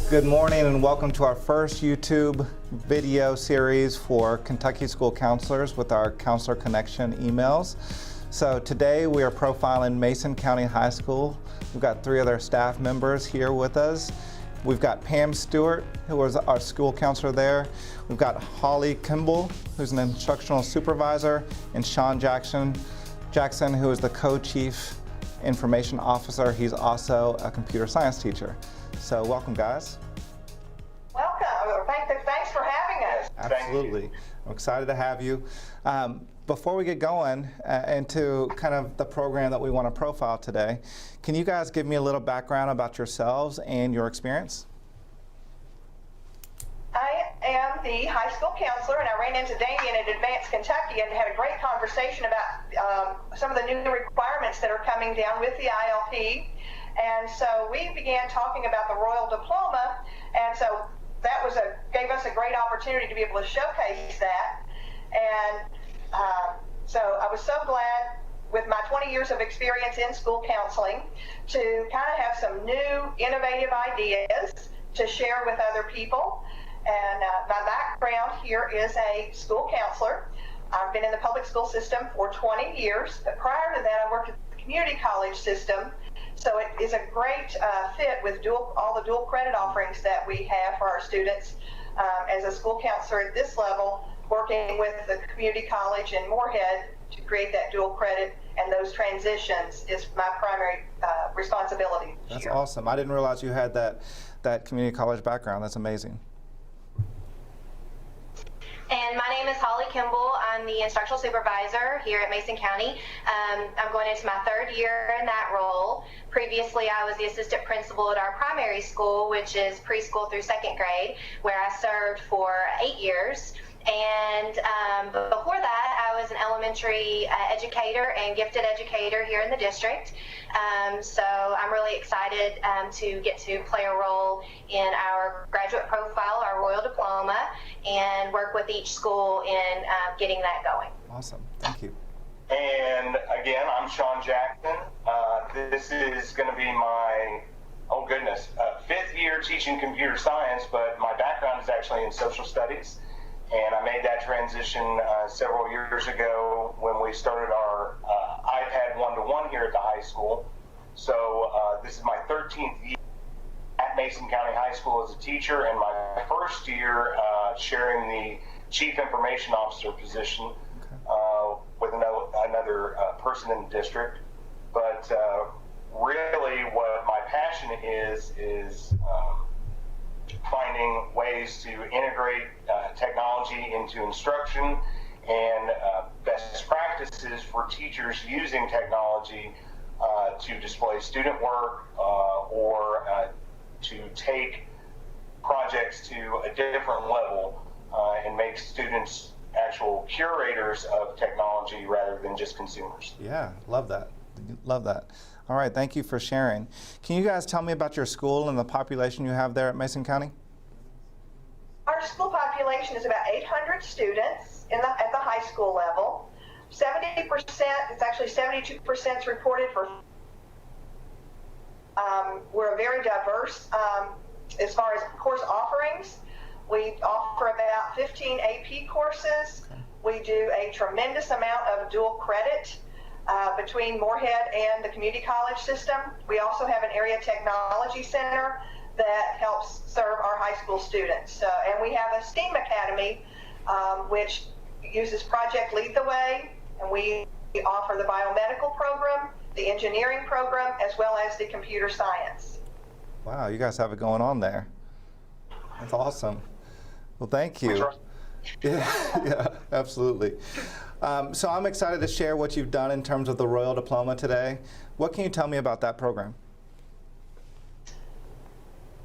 Good morning and welcome to our first YouTube video series for Kentucky school counselors with our Counselor Connection emails. So today we are profiling Mason County High School. We've got three other staff members here with us. We've got Pam Stewart, who was our school counselor there. We've got Holly Kimball, who's an instructional supervisor, and Sean Jackson, who is the co-chief information officer. He's also a computer science teacher. So welcome, guys. Welcome. Thanks for having us. Absolutely. I'm excited to have you. Before we get going into kind of the program that we want to profile today, can you guys give me a little background about yourselves and your experience? I am the high school counselor, and I ran into Damien at Advanced Kentucky and had a great conversation about some of the new requirements that are coming down with the ILP. And so we began talking about the Royal Diploma, and so that gave us a great opportunity to be able to showcase that. And so I was so glad, with my 20 years of experience in school counseling, to kind of have some new, innovative ideas to share with other people. And my background here is a school counselor. I've been in the public school system for 20 years, but prior to that I worked at the community college system. So it is a great fit with all the dual credit offerings that we have for our students. As a school counselor at this level, working with the community college in Moorhead to create that dual credit and those transitions is my primary responsibility. That's awesome. I didn't realize you had that community college background. That's amazing. And my name is Holly Kimball. I'm the instructional supervisor here at Mason County. I'm going into my third year in that role. Previously, I was the assistant principal at our primary school, which is preschool through second grade, where I served for 8 years. And before that, I was an elementary educator and gifted educator here in the district. So I'm really excited to get to play a role in our graduate profile, our Royal Diploma, and work with each school in getting that going. Awesome. Thank you. And again, I'm Sean Jackson. This is going to be my, oh goodness, fifth year teaching computer science, but my background is actually in social studies. And I made that transition several years ago when we started our iPad one-to-one here at the high school. So this is my 13th year at Mason County High School as a teacher, and my first year sharing the Chief Information Officer position with another person in the district. But really what my passion is finding ways to integrate technology into instruction and best practices for teachers using technology to display student work or to take projects to a different level and make students actual curators of technology rather than just consumers. Yeah, love that. Love that. All right, thank you for sharing. Can you guys tell me about your school and the population you have there at Mason County? Our school population is about 800 students at the high school level. 70%, it's actually 72% is reported for. We're very diverse as far as course offerings. We offer about 15 AP courses. We do a tremendous amount of dual credit between Moorhead and the community college system. We also have an area technology center that helps serve our high school students. And we have a STEAM Academy, which uses Project Lead the Way, and we offer the biomedical program, the engineering program, as well as the computer science. Wow, you guys have it going on there. That's awesome. Well, thank you. Yeah, absolutely. So I'm excited to share what you've done in terms of the Royal Diploma today. What can you tell me about that program?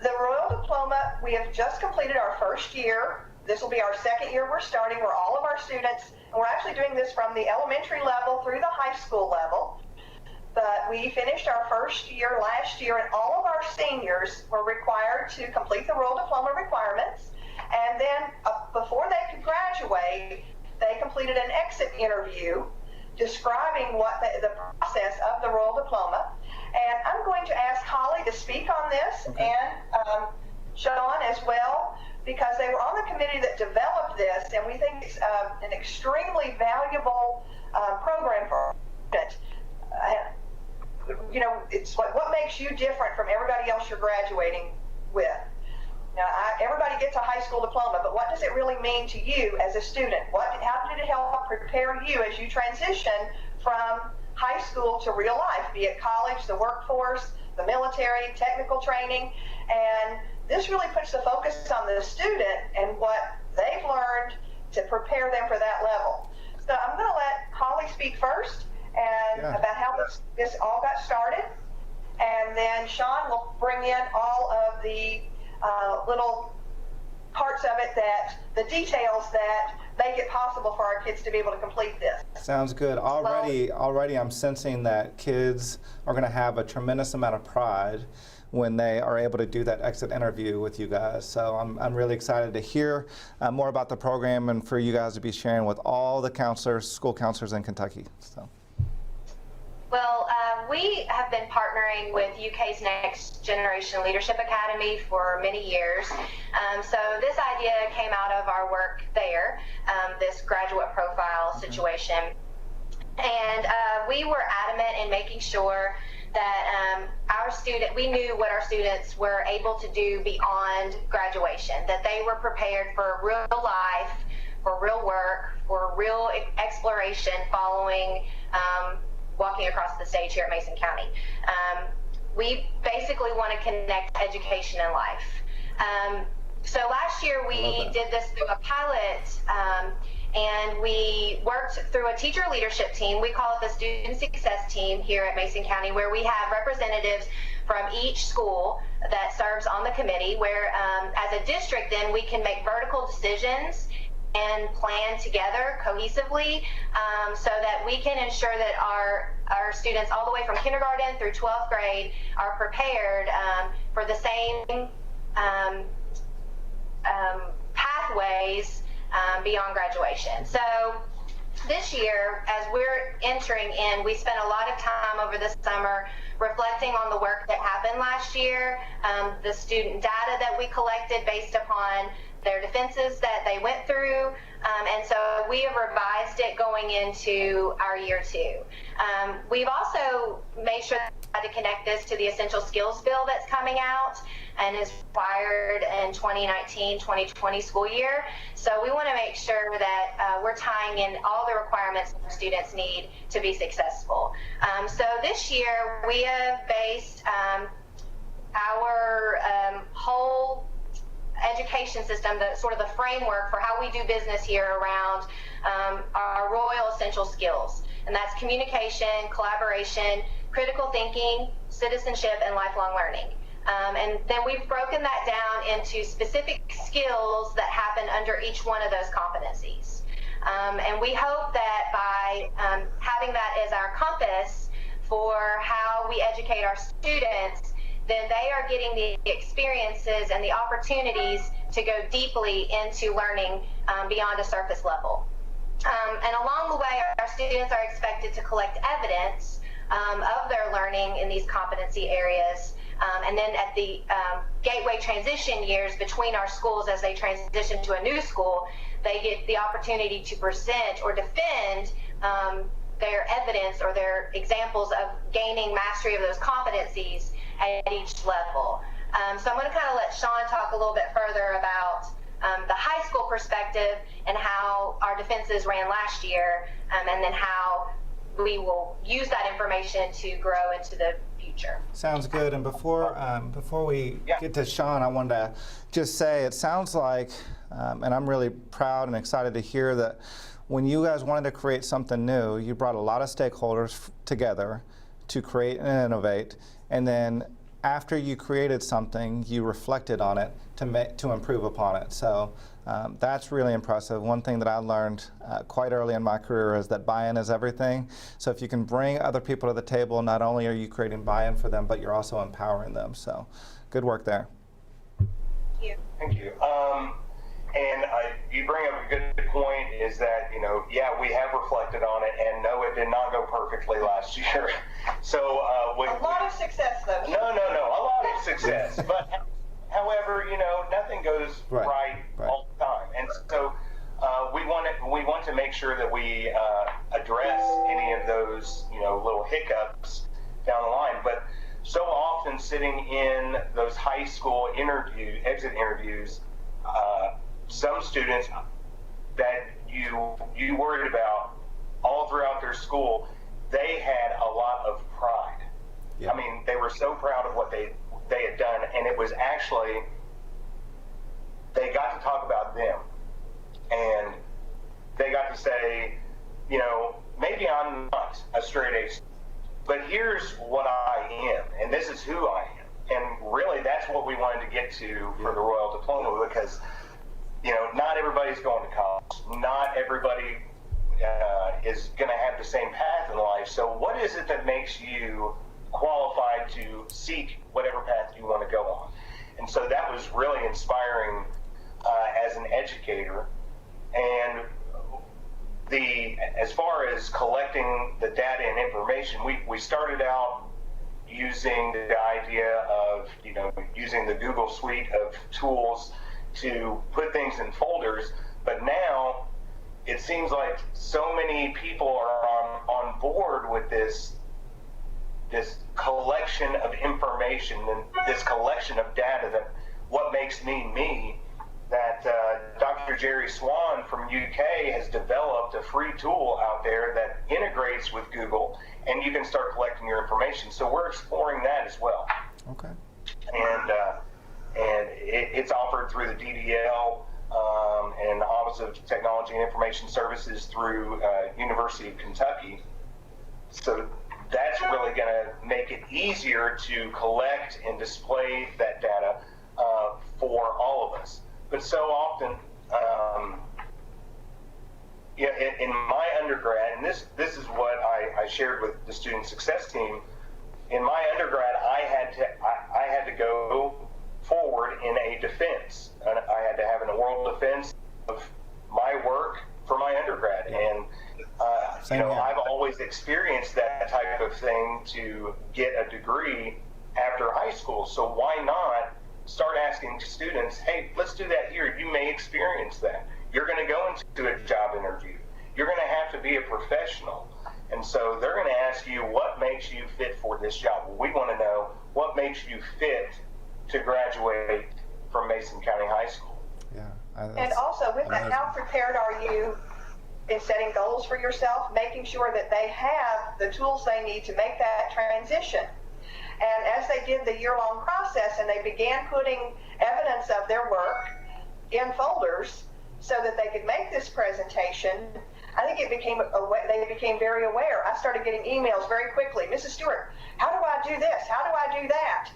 The Royal Diploma, we have just completed our first year. This will be our second year we're starting, where all of our students, and we're actually doing this from the elementary level through the high school level. But we finished our first year last year, and all of our seniors were required to complete the Royal Diploma requirements. And then before they could graduate, they completed an exit interview describing what the process of the Royal Diploma. And I'm going to ask Holly to speak on this, and Sean as well, because they were on the committee that developed this, and we think it's an extremely valuable program for our students. It's like, what makes you different from everybody else you're graduating with? Now, everybody gets a high school diploma, but what does it really mean to you as a student? How did it help prepare you as you transition from high school to real life, be it college, the workforce, the military, technical training? And this really puts the focus on the student and what they've learned to prepare them for that level. So I'm going to let Holly speak first and about how this all got started. And then Sean will bring in all of the little parts of it, that the details that make it possible for our kids to be able to complete this. Sounds good. Already I'm sensing that kids are going to have a tremendous amount of pride when they are able to do that exit interview with you guys. So I'm really excited to hear more about the program and for you guys to be sharing with all the counselors, school counselors in Kentucky. So. Well, we have been partnering with UK's Next Generation Leadership Academy for many years. So this idea came out of our work there, this graduate profile situation. And we were adamant in making sure that we knew what our students were able to do beyond graduation, that they were prepared for real life, for real work, for real exploration following walking across the stage here at Mason County. We basically want to connect education and life. So last year we did this through a pilot, and we worked through a teacher leadership team. We call it the Student Success Team here at Mason County, where we have representatives from each school that serves on the committee, where as a district then we can make vertical decisions and plan together cohesively, so that we can ensure that our students all the way from kindergarten through 12th grade are prepared for the same pathways beyond graduation. So this year, as we're entering in, we spent a lot of time over the summer reflecting on the work that happened last year, the student data that we collected based upon their defenses that they went through, and so we have revised it going into our year 2. We've also made sure to connect this to the essential skills bill that's coming out and is required in 2019-2020 school year. So we want to make sure that we're tying in all the requirements that students need to be successful. So this year we have based our whole education system, the sort of the framework for how we do business here around our royal essential skills. And that's communication, collaboration, critical thinking, citizenship, and lifelong learning. And then we've broken that down into specific skills that happen under each one of those competencies. And we hope that by having that as our compass for how we educate our students, then they are getting the experiences and the opportunities to go deeply into learning beyond a surface level. And along the way, our students are expected to collect evidence of their learning in these competency areas. And then at the gateway transition years between our schools, as they transition to a new school, they get the opportunity to present or defend their evidence or their examples of gaining mastery of those competencies at each level. So I'm going to kind of let Sean talk a little bit further about the high school perspective and how our defenses ran last year, and then how we will use that information to grow into the future. Sounds good. And before we get to Sean, I wanted to just say it sounds like, and I'm really proud and excited to hear that when you guys wanted to create something new, you brought a lot of stakeholders together to create and innovate, and then after you created something, you reflected on it to improve upon it. So that's really impressive. One thing that I learned quite early in my career is that buy-in is everything. So if you can bring other people to the table, not only are you creating buy-in for them, but you're also empowering them. So good work there. Thank you. Thank you. And you bring up a good point, is that, yeah, we have reflected on it, and no, it did not go perfectly last year. So a lot of success, though. No, a lot of success. But however, sure, nothing goes right all the time. And so we want to make sure that we address any of those, little hiccups down the line. But so often sitting in those high school exit interviews, some students that you worried about all throughout their school, they had a lot of pride. Yeah. I mean, they were so proud of what they had done, and it was actually, they got to talk about them, and they got to say, maybe I'm not a straight A, but here's what I am, and this is who I am. And really, that's what we wanted to get to for the Royal Diploma, because, not everybody's going to college. Not everybody is going to have the same path in life. So what is it that makes you qualified to seek whatever path you want to go on? And so that was really inspiring as an educator. And as far as collecting the data and information, we started out using the idea of using the Google suite of tools to put things in folders, but now it seems like so many people are on board with this collection of information and this collection of data, that what makes me, that Dr. Jerry Swan from UK has developed a free tool out there that integrates with Google, and you can start collecting your information. So we're exploring that as well. Okay. And it's offered through the DDL and Office of Technology and Information Services through University of Kentucky. So that's really going to make it easier to collect and display that data for all of us. But so often, in my undergrad, and this is what I shared with the student success team. In my undergrad, I had to go forward in a defense, and I had to have an oral defense of my work for my undergrad. And I've always experienced that type of thing to get a degree after high school. So why not start asking students, hey, let's do that here. You may experience that. You're going to go into a job interview. You're going to have to be a professional. And so they're going to ask you, what makes you fit for this job? Well, we want to know what makes you fit to graduate from Mason County High School. Yeah. And also with that, how prepared are you in setting goals for yourself, making sure that they have the tools they need to make that transition? And as they did the year-long process and they began putting evidence of their work in folders so that they could make this presentation, I think they became very aware. I started getting emails very quickly. Mrs. Stewart, how do I do this? How do I do that?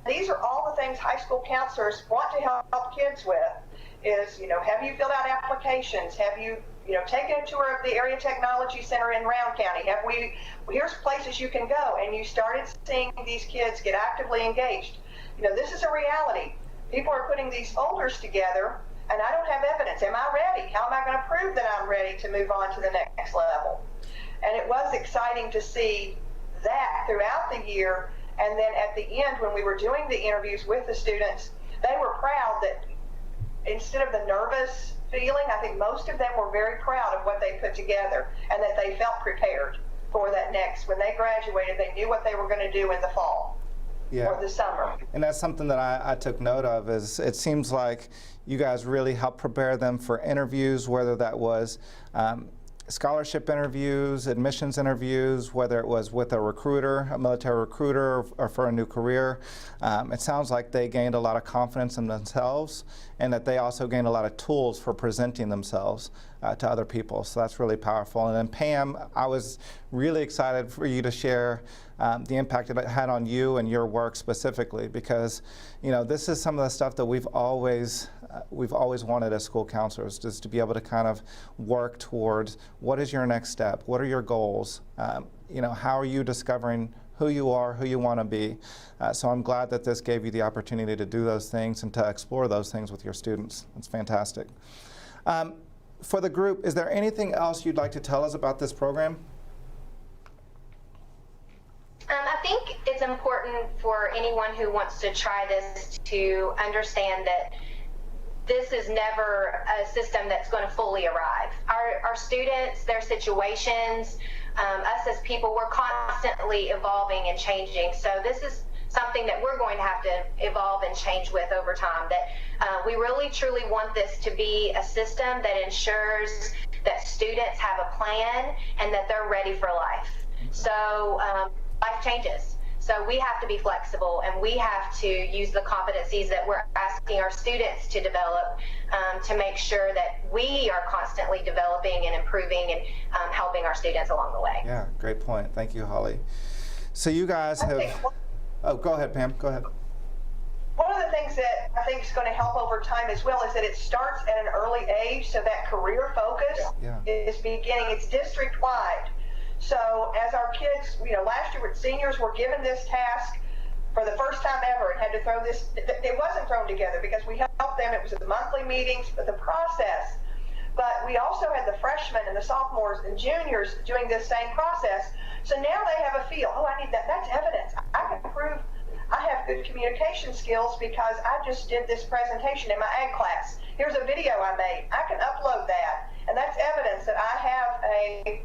These are all the things high school counselors want to help kids with. Is, have you filled out applications? Have you, taken a tour of the Area Technology Center in Round County? Here's places you can go. And you started seeing these kids get actively engaged. This is a reality. People are putting these folders together, and I don't have evidence. Am I ready? How am I going to prove that I'm ready to move on to the next level? And it was exciting to see that throughout the year. And then at the end, when we were doing the interviews with the students, they were proud that instead of the nervous feeling, I think most of them were very proud of what they put together and that they felt prepared for that next. When they graduated, they knew what they were going to do in the fall or the summer. And that's something that I took note of. Is it seems like you guys really helped prepare them for interviews, whether that was scholarship interviews, admissions interviews, whether it was with a recruiter, a military recruiter, or for a new career. It sounds like they gained a lot of confidence in themselves, and that they also gained a lot of tools for presenting themselves to other people. So that's really powerful. And then Pam, I was really excited for you to share the impact it had on you and your work specifically, because this is some of the stuff that we've always wanted as school counselors, just to be able to kind of work towards what is your next step, what are your goals, how are you discovering who you are, who you want to be. So I'm glad that this gave you the opportunity to do those things and to explore those things with your students. It's fantastic. For the group, is there anything else you'd like to tell us about this program? I think it's it's important for anyone who wants to try this to understand that this is never a system that's going to fully arrive. Our students, their situations, us as people, we're constantly evolving and changing. So this is something that we're going to have to evolve and change with over time. That we really truly want this to be a system that ensures that students have a plan and that they're ready for life. So life changes. So we have to be flexible, and we have to use the competencies that we're asking our students to develop to make sure that we are constantly developing and improving and helping our students along the way. Yeah, great point. Thank you, Holly. So you guys have... Oh, go ahead, Pam. Go ahead. One of the things that I think is going to help over time as well is that it starts at an early age, so that career focus is beginning. It's district-wide. So as our kids, last year seniors were given this task for the first time ever and had to throw this. It wasn't thrown together because we helped them. It was the monthly meetings, but the process. But we also had the freshmen and the sophomores and juniors doing this same process. So now they have a feel. Oh, I need that. That's evidence. I can prove I have good communication skills because I just did this presentation in my ag class. Here's a video I made. I can upload that, and that's evidence that I have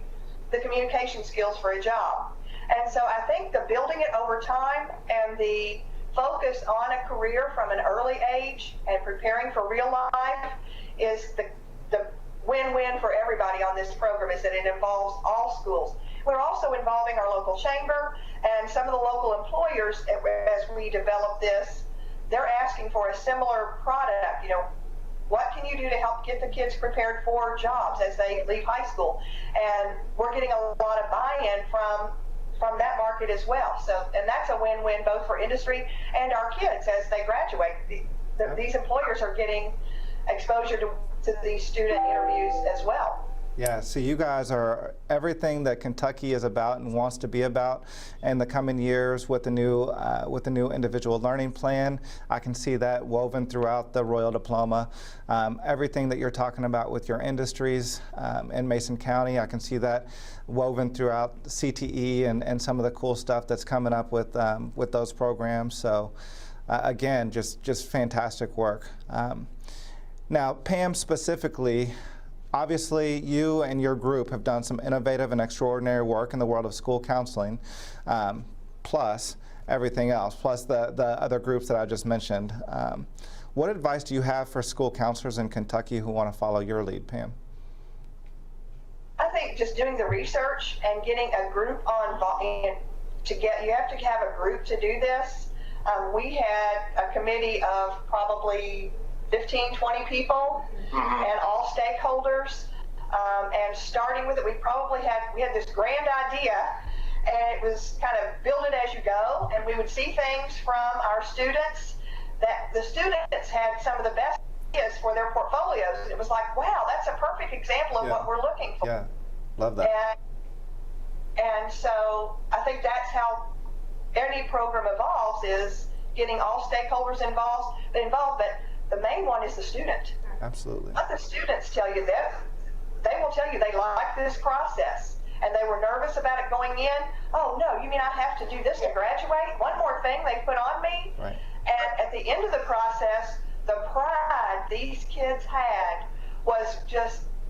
the communication skills for a job. And so I think the building it over time and the focus on a career from an early age and preparing for real life is the win-win for everybody on this program, is that it involves all schools. We're also involving our local chamber and some of the local employers as we develop this. They're asking for a similar product. What can you do to help get the kids prepared for jobs as they leave high school? And we're getting a lot of buy-in from that market as well. So, and that's a win-win both for industry and our kids as they graduate. These employers are getting exposure to these student interviews as well. Yeah, so you guys are everything that Kentucky is about and wants to be about in the coming years with the new individual learning plan. I can see that woven throughout the Royal Diploma. Everything that you're talking about with your industries in Mason County, I can see that woven throughout CTE and some of the cool stuff that's coming up with those programs. So again, just fantastic work. Now, Pam specifically, obviously, you and your group have done some innovative and extraordinary work in the world of school counseling, plus everything else, plus the other groups that I just mentioned. What advice do you have for school counselors in Kentucky who want to follow your lead, Pam? I think just doing the research and getting a group you have to have a group to do this. We had a committee of probably 15, 20 people and all stakeholders. And starting with it, we had this grand idea, and it was kind of build it as you go. And we would see things from our students that the students had some of the best ideas for their portfolios. And it was like, wow, that's a perfect example of what we're looking for. Yeah, love that. And so I think that's how any program evolves, is getting all stakeholders involved, but the main one is the student. Absolutely. Let the students tell you that. They will tell you they like this process and they were nervous about it going in. Oh no, you mean I have to do this to graduate? One more thing they put on me? Right. And at the end of the process, the pride these kids had was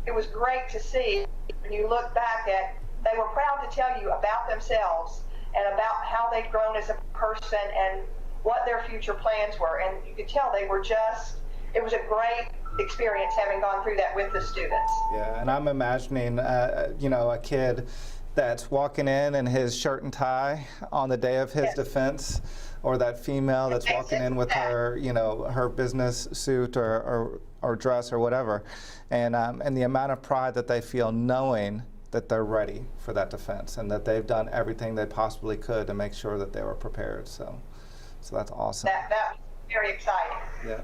it was great to see. When you look back they were proud to tell you about themselves and about how they'd grown as a person and what their future plans were. And you could tell it was a great experience having gone through that with the students. Yeah, and I'm imagining, a kid that's walking in his shirt and tie on the day of his defense, or that female that's walking in with her, her business suit or dress or whatever, and the amount of pride that they feel knowing that they're ready for that defense and that they've done everything they possibly could to make sure that they were prepared. So that's awesome. That was very exciting. Yeah.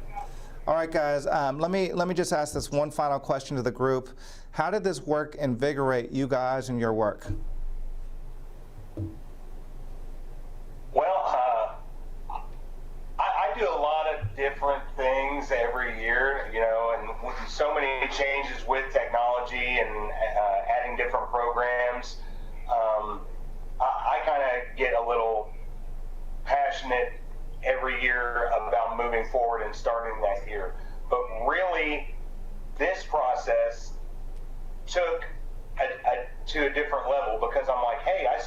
All right, guys, let me just ask this one final question to the group. How did this work invigorate you guys in your work? Well, I do a lot of different things every year, and with so many changes with technology and adding different programs, I kind of get a little every year about moving forward and starting that year. But really, this process took to a different level, because I'm like, hey, I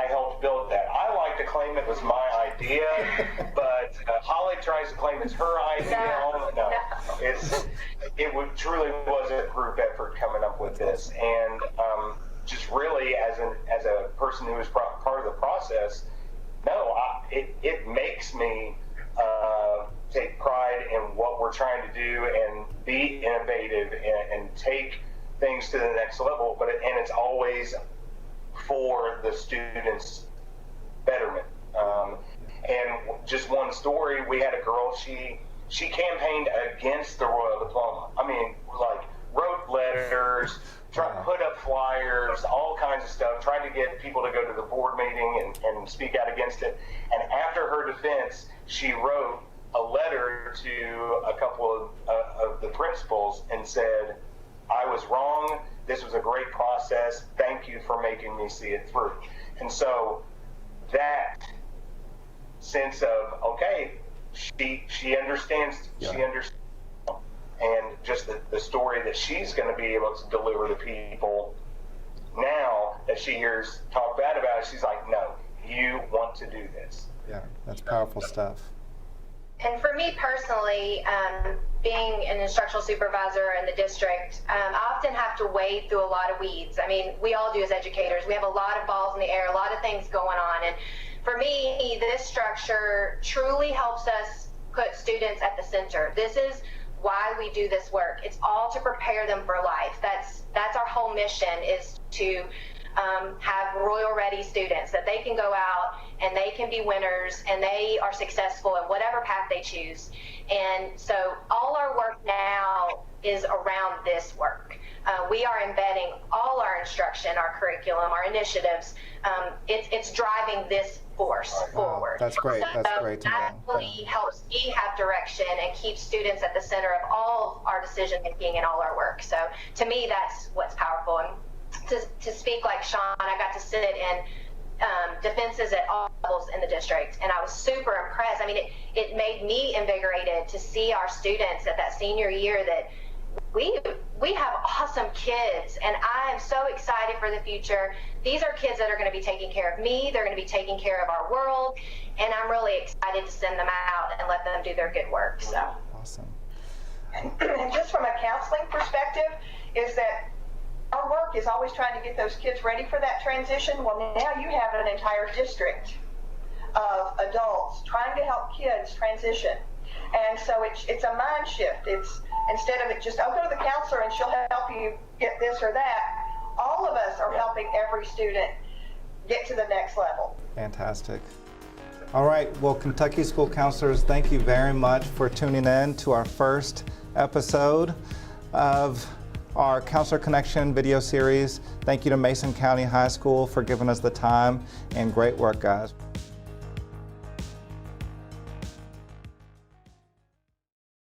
helped build that. I like to claim it was my idea, but Holly tries to claim it's her idea. No. It truly was a group effort coming up with this, and just really as a person who was part of the process, it makes me take pride in what we're trying to do and be innovative and take things to the next level. And it's always for the students' betterment. And just one story, we had a girl, she campaigned against the Royal Diploma. I mean, like, wrote letters, put up flyers, all kinds of stuff, tried to get people to go to the board meeting and speak out against it. And after her defense, she wrote a letter to a couple of the principals and said, I was wrong. This was a great process. Thank you for making me see it through. And so that sense of, okay, she understands, she understands, and just the story that she's going to be able to deliver to people now that she hears talk bad about it, she's like, no, you want to do this. Yeah, that's powerful stuff. And for me personally, being an instructional supervisor in the district, I often have to wade through a lot of weeds. I mean, we all do as educators. We have a lot of balls in the air, a lot of things going on. And for me, this structure truly helps us put students at the center. This is why we do this work. It's all to prepare them for life. That's our whole mission, is to have Royal Ready students, that they can go out and they can be winners and they are successful in whatever path they choose. And so all our work now is around this work. We are embedding all our instruction, our curriculum, our initiatives. It's driving this force forward. That's great. That's so great to know. that really helps me have direction and keep students at the center of all our decision making and all our work. So to me, that's what's powerful. And to speak like Sean, I got to sit in defenses at all levels in the district, and I was super impressed. I mean, it made me invigorated to see our students at that senior year that we have awesome kids, and I am so excited for the future. These are kids that are going to be taking care of me. They're going to be taking care of our world, and I'm really excited to send them out and let them do their good work. So awesome. And just from a counseling perspective, is that our work is always trying to get those kids ready for that transition. Well, now you have an entire district of adults trying to help kids transition. And so it's a mind shift. It's, instead of it just, go to the counselor and she'll help you get this or that, all of us are helping every student get to the next level. Fantastic. All right, well, Kentucky School Counselors, thank you very much for tuning in to our first episode of our Counselor Connection video series. Thank you to Mason County High School for giving us the time, and great work, guys.